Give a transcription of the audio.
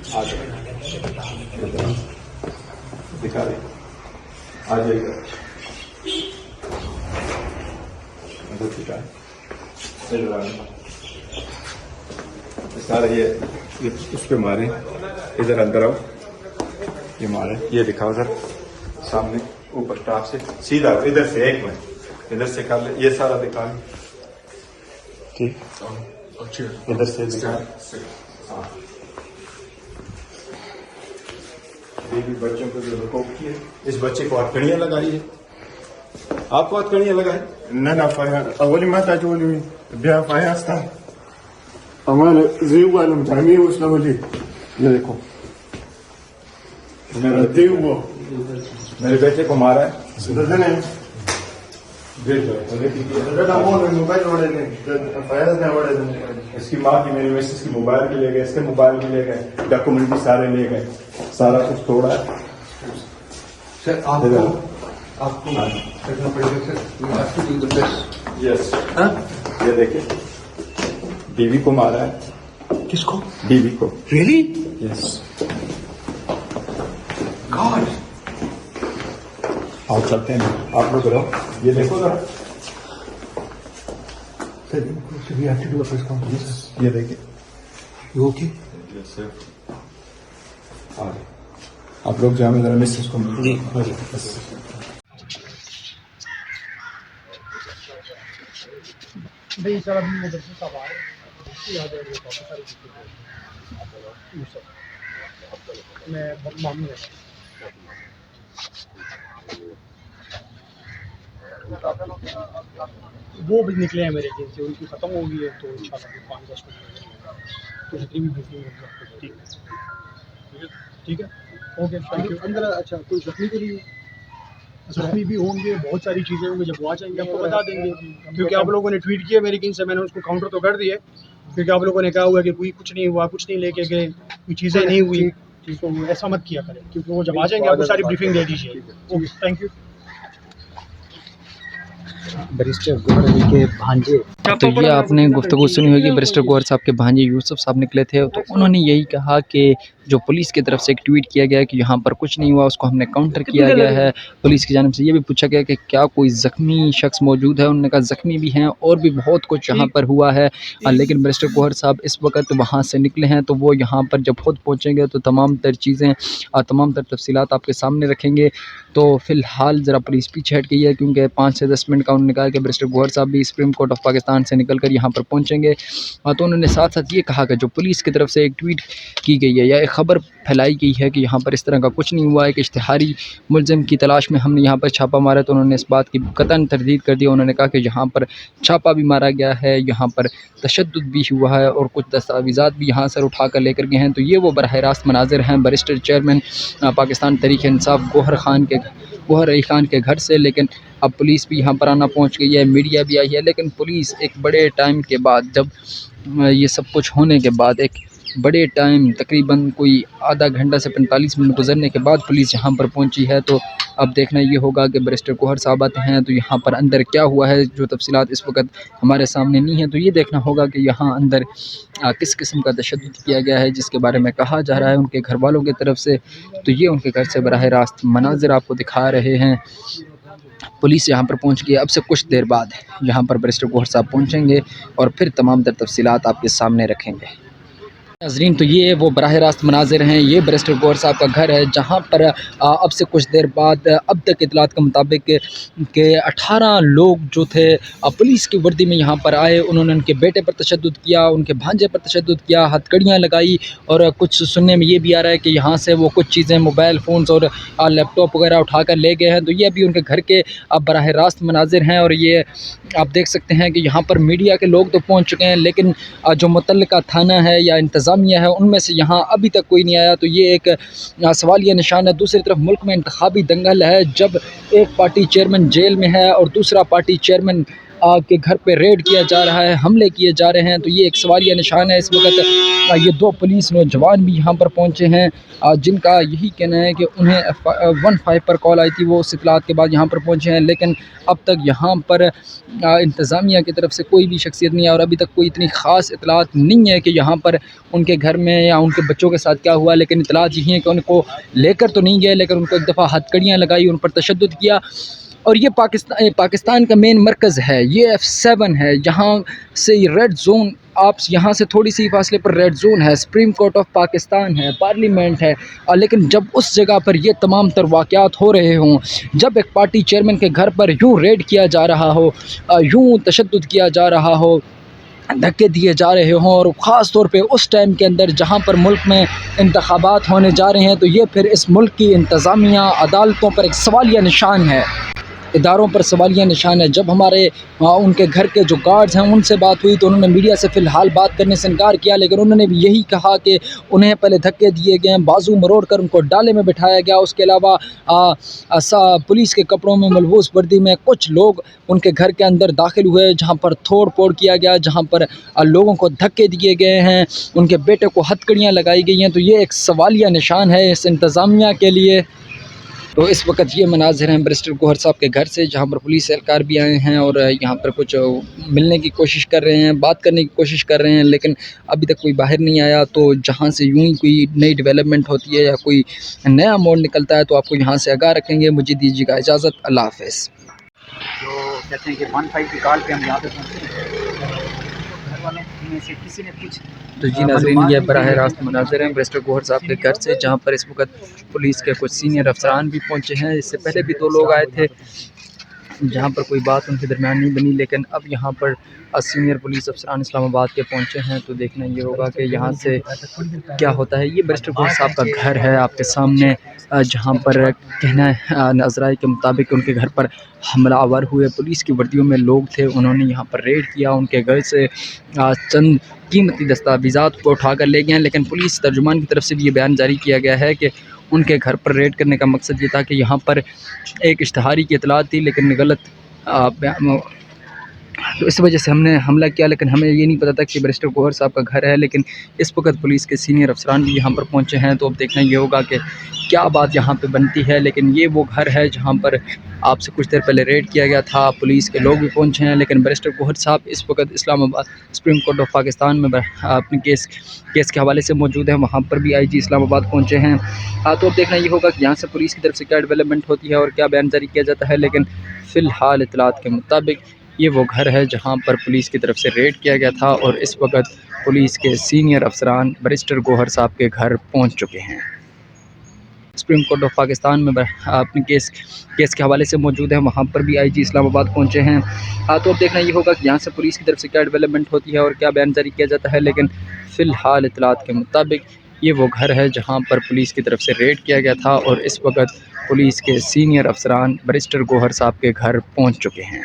आ जाए, दिखा दे, आ जाएगा, अंदर दिखा सारे ये उस पे मारे, इधर अंदर आओ, ये मारे, ये दिखाओ सर सामने ऊपर स्टाफ से सीधा इधर से, एक मिनट इधर से कर ले, ये सारा दिखा, ठीक, इधर से दिखा, हाँ, ये भी बच्चों को जो रकोब की है, इस बच्चे को हथकड़ियाँ लगाई है, आपको हथकड़ियाँ लगाई ना अवली माता चोली ब्याह फायास था हमारे जीव वालम जामी उसने बोली ये देखो मेरा देव वो मेरे बेटे को मारा है, नहीं मोबाइल वाले ने फायास ने वाले इसकी माँ की, मेरी मिसेस की मोबाइल भी ले गए, इसके मोबाइल भी ले गए, डॉक्यूमेंट भी सारे ले गए, सारा कुछ तोड़ा है सर। आपको करना पड़ेगा सर, यस, ये देखिए बीवी को मारा है, किसको? बीवी को, रियली? Yes, God. आओ चलते हैं, आप लोग रहो, ये देखो जरा, sir we have to do a press conference. ये देखिए, यू ओके? यस सर, आप लोग जाओ, जरा मिसेस को जी बस। नहीं सर, अभी उधर से सब आए, मैं मामू है। वो भी निकले हैं मेरे एजेंसी, उनकी ख़त्म हो गई है, तो इंशाल्लाह 5-10 मिनट तो जितनी भी बुकिंग होगी, ठीक है, ओके, थैंक यू। अंदर अच्छा कोई जख्मी के लिए जख्मी भी होंगे, बहुत सारी चीज़ें होंगी, जब वो आ जाएंगे आपको बता देंगे, क्योंकि आप लोगों ने ट्वीट किया मेरे से, मैंने उसको काउंटर तो कर दिया, क्योंकि आप लोगों ने कहा हुआ कि कोई कुछ नहीं हुआ, कुछ नहीं लेके गए, कोई चीज़ें नहीं हुई, तो ऐसा मत किया करें, क्योंकि वो जब आ जाएंगे आपको सारी ब्रीफिंग दे दीजिए। Okay, thank you. Barrister Gohar Ali के भांजे, तो ये आपने गुफ्तगू सुनी होगी, बैरिस्टर गौहर साहब के भांजे यूसुफ साहब निकले थे, तो उन्होंने यही कहा कि जो पुलिस की तरफ से एक ट्वीट किया गया है कि यहाँ पर कुछ नहीं हुआ, उसको हमने काउंटर किया गया है। पुलिस की जानिब से ये भी पूछा गया कि क्या कोई ज़ख्मी शख्स मौजूद है, उन्होंने कहा ज़ख्मी भी हैं और भी बहुत कुछ यहाँ पर हुआ है, लेकिन बैरिस्टर गौहर साहब इस वक्त वहाँ से निकले हैं, तो वो यहाँ पर जब खुद पहुँचेंगे तो तमाम तर चीज़ें और तमाम तर तफसीलात आपके सामने रखेंगे। तो फ़िलहाल ज़रा पुलिस पीछे हट गई है, क्योंकि 5 से 10 मिनट का उन्होंने कहा कि बैरिस्टर गौहर साहब भी सुप्रीम कोर्ट ऑफ पाकिस्तान से निकल कर यहाँ पर पहुँचेंगे। तो उन्होंने साथ साथ ये कहा कि जो पुलिस की तरफ से एक ट्वीट की गई है या एक ख़बर फैलाई गई है कि यहाँ पर इस तरह का कुछ नहीं हुआ है, कि इश्तिहारी मुलज़िम की तलाश में हमने यहाँ पर छापा मारा, तो उन्होंने इस बात की कतन तरदीद कर दी। उन्होंने कहा कि यहाँ पर छापा भी मारा गया है, यहाँ पर तशद्दुद भी हुआ है और कुछ दस्तावेज़ात भी यहाँ से उठा कर लेकर गए हैं। तो ये वो बराह रास्त मनाजिर हैं बैरिस्टर चेयरमैन पाकिस्तान तहरीक-ए-इंसाफ गौहर अली ख़ान के घर से। लेकिन अब पुलिस भी यहाँ पर आना पहुँच गई है, मीडिया भी आई है, लेकिन पुलिस एक बड़े टाइम के बाद, जब ये सब कुछ होने के बाद, एक बड़े टाइम तकरीबन कोई आधा घंटा से 45 मिनट गुजरने के बाद पुलिस यहाँ पर पहुँची है। तो अब देखना ये होगा कि बैरिस्टर गौहर साहब आते हैं तो यहाँ पर अंदर क्या हुआ है, जो तफसीलात इस वक्त हमारे सामने नहीं है। तो ये देखना होगा कि यहाँ अंदर किस किस्म का तशद्दुद किया गया है, जिसके बारे में कहा जा रहा है उनके घर वालों की तरफ से। तो ये उनके घर से बराह रास्त मनाजिर आपको दिखा रहे हैं। पुलिस यहाँ पर पहुँच गई, अब से कुछ देर बाद यहाँ पर बैरिस्टर गौहर साहब पहुँचेंगे और फिर तमाम तर तफसीलात आपके सामने रखेंगे। नाज़रीन, तो ये वो बराह रास्त मनाजिर हैं, ये बैरिस्टर गौहर साहब का घर है, जहाँ पर अब से कुछ देर बाद अब तक इतलात के मुताबिक के 18 लोग जो थे पुलिस की वर्दी में यहाँ पर आए। उन्होंने उनके बेटे पर तशद्दुद किया, उनके भांजे पर तशद्दुद किया, हथकड़ियाँ लगाई, और कुछ सुनने में ये भी आ रहा है कि यहाँ से वो कुछ चीज़ें मोबाइल फ़ोन्स और लैपटॉप वगैरह उठा कर ले गए हैं। तो ये अभी उनके घर के बराह रास्त मनाजिर हैं, और ये आप देख सकते हैं कि यहाँ पर मीडिया के लोग तो पहुँच चुके हैं, लेकिन जो मुतल्लिका थाना है या इंतज़ामिया है उनमें से यहाँ अभी तक कोई नहीं आया। तो ये एक सवालिया निशान है। दूसरी तरफ मुल्क में इंतखाबी दंगल है, जब एक पार्टी चेयरमैन जेल में है और दूसरा पार्टी चेयरमैन کے گھر پہ ریڈ کیا جا رہا ہے, حملے کیے جا رہے ہیں. تو یہ ایک سوالیہ نشان ہے. اس وقت یہ 2 پولیس نوجوان بھی یہاں پر پہنچے ہیں جن کا یہی کہنا ہے کہ انہیں 15 پر کال آئی تھی, وہ اس اطلاعات کے بعد یہاں پر پہنچے ہیں, لیکن اب تک یہاں پر انتظامیہ کی طرف سے کوئی بھی شخصیت نہیں ہے اور ابھی تک کوئی اتنی خاص اطلاعات نہیں ہے کہ یہاں پر ان کے گھر میں یا ان کے بچوں کے ساتھ کیا ہوا. لیکن اطلاعات یہی ہیں کہ ان کو لے کر تو نہیں گئے, لیکن ان کو ایک دفعہ ہتھکڑیاں لگائی, ان پر تشدد کیا. اور یہ پاکستان کا مین مرکز ہے, یہ F7 ہے. یہاں سے ریڈ زون, آپ یہاں سے تھوڑی سی فاصلے پر ریڈ زون ہے, سپریم کورٹ آف پاکستان ہے, پارلیمنٹ ہے. لیکن جب اس جگہ پر یہ تمام تر واقعات ہو رہے ہوں, جب ایک پارٹی چیئرمین کے گھر پر یوں ریڈ کیا جا رہا ہو, یوں تشدد کیا جا رہا ہو, دھکے دیے جا رہے ہوں, اور خاص طور پہ اس ٹائم کے اندر جہاں پر ملک میں انتخابات ہونے جا رہے ہیں, تو یہ پھر اس ملک کی انتظامیہ, عدالتوں پر ایک سوالیہ نشان ہے, اداروں پر سوالیہ نشان ہے. جب ہمارے ان کے گھر کے جو گارڈز ہیں ان سے بات ہوئی تو انہوں نے میڈیا سے فی الحال بات کرنے سے انکار کیا, لیکن انہوں نے بھی یہی کہا کہ انہیں پہلے دھکے دیے گئے ہیں, بازو مروڑ کر ان کو ڈالے میں بٹھایا گیا. اس کے علاوہ پولیس کے کپڑوں میں ملبوس وردی میں کچھ لوگ ان کے گھر کے اندر داخل ہوئے, جہاں پر توڑ پھوڑ کیا گیا, جہاں پر لوگوں کو دھکے دیے گئے ہیں, ان کے بیٹے کو ہتھکڑیاں لگائی گئی ہیں. تو یہ ایک سوالیہ نشان ہے اس انتظامیہ کے لیے. تو اس وقت یہ مناظر ہیں بیرسٹر گوہر صاحب کے گھر سے, جہاں پر پولیس اہلکار بھی آئے ہیں اور یہاں پر کچھ ملنے کی کوشش کر رہے ہیں, بات کرنے کی کوشش کر رہے ہیں, لیکن ابھی تک کوئی باہر نہیں آیا. تو جہاں سے یوں ہی کوئی نئی ڈیولپمنٹ ہوتی ہے یا کوئی نیا موڑ نکلتا ہے تو آپ کو یہاں سے آگاہ رکھیں گے. مجھے دیجیے گا اجازت, اللہ حافظ. جو کہتے ہیں کہ 15 کی کال پہ ہم یہاں پہ پہنچے ہیں, گھر والوں میں سے کسی نے کچھ تو جی ناظرین, یہ براہ راست مناظر ہیں بیرسٹر گوہر صاحب کے گھر سے, جہاں پر اس وقت پولیس کے کچھ سینئر افسران بھی پہنچے ہیں. اس سے پہلے بھی 2 لوگ آئے تھے جہاں پر کوئی بات ان کے درمیان نہیں بنی, لیکن اب یہاں پر سینئر پولیس افسران اسلام آباد کے پہنچے ہیں. تو دیکھنا یہ ہوگا کہ یہاں سے کیا ہوتا ہے. یہ بیرسٹر گوہر صاحب کا گھر ہے آپ کے سامنے, جہاں پر کہنا ہے نظرائے کے مطابق ان کے گھر پر حملہ آور ہوئے, پولیس کی وردیوں میں لوگ تھے, انہوں نے یہاں پر ریڈ کیا, ان کے گھر سے چند قیمتی دستاویزات کو اٹھا کر لے گئے ہیں. لیکن پولیس ترجمان کی طرف سے بھی یہ بیان جاری کیا گیا ہے کہ ان کے گھر پر ریڈ کرنے کا مقصد یہ تھا کہ یہاں پر ایک اشتہاری کی اطلاع تھی لیکن غلط تو اس وجہ سے ہم نے حملہ کیا, لیکن ہمیں یہ نہیں پتا تھا کہ بیرسٹر گوہر صاحب کا گھر ہے. لیکن اس وقت پولیس کے سینئر افسران بھی یہاں پر پہنچے ہیں, تو اب دیکھنا یہ ہوگا کہ کیا بات یہاں پہ بنتی ہے. لیکن یہ وہ گھر ہے جہاں پر آپ سے کچھ دیر پہلے ریڈ کیا گیا تھا, پولیس کے لوگ بھی پہنچے ہیں. لیکن بیرسٹر گوہر صاحب اس وقت اسلام آباد سپریم کورٹ آف پاکستان میں اپنے کیس کے حوالے سے موجود ہیں, وہاں پر بھی IG اسلام آباد پہنچے ہیں. تو اب دیکھنا یہ ہوگا کہ یہاں سے پولیس کی طرف سے کیا ڈیولپمنٹ ہوتی ہے اور کیا بیان جاری کیا جاتا ہے. لیکن فی الحال اطلاعات کے مطابق یہ وہ گھر ہے جہاں پر پولیس کی طرف سے ریڈ کیا گیا تھا, اور اس وقت پولیس کے سینئر افسران بیرسٹر گوہر صاحب کے گھر پہنچ چکے ہیں. سپریم کورٹ آف پاکستان میں اپنے کیس کے حوالے سے موجود ہیں, وہاں پر بھی IG اسلام آباد پہنچے ہیں. تو اب دیکھنا یہ ہوگا کہ یہاں سے پولیس کی طرف سے کیا ڈیولپمنٹ ہوتی ہے اور کیا بیان جاری کیا جاتا ہے. لیکن فی الحال اطلاعات کے مطابق یہ وہ گھر ہے جہاں پر پولیس کی طرف سے ریڈ کیا گیا تھا, اور اس وقت پولیس کے سینئر افسران بیرسٹر گوہر صاحب کے گھر پہنچ چکے ہیں.